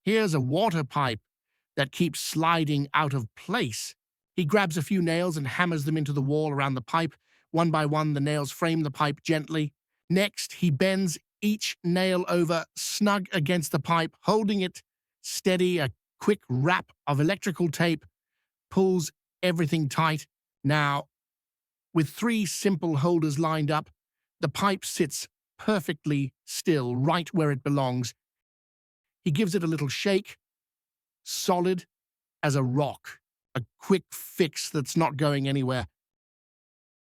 Here's a water pipe that keeps sliding out of place. He grabs a few nails and hammers them into the wall around the pipe. One by one, the nails frame the pipe gently. Next, he bends each nail over snug against the pipe, holding it steady. A quick wrap of electrical tape pulls everything tight. Now, with three simple holders lined up, the pipe sits perfectly still, right where it belongs. He gives it a little shake, solid as a rock, a quick fix that's not going anywhere.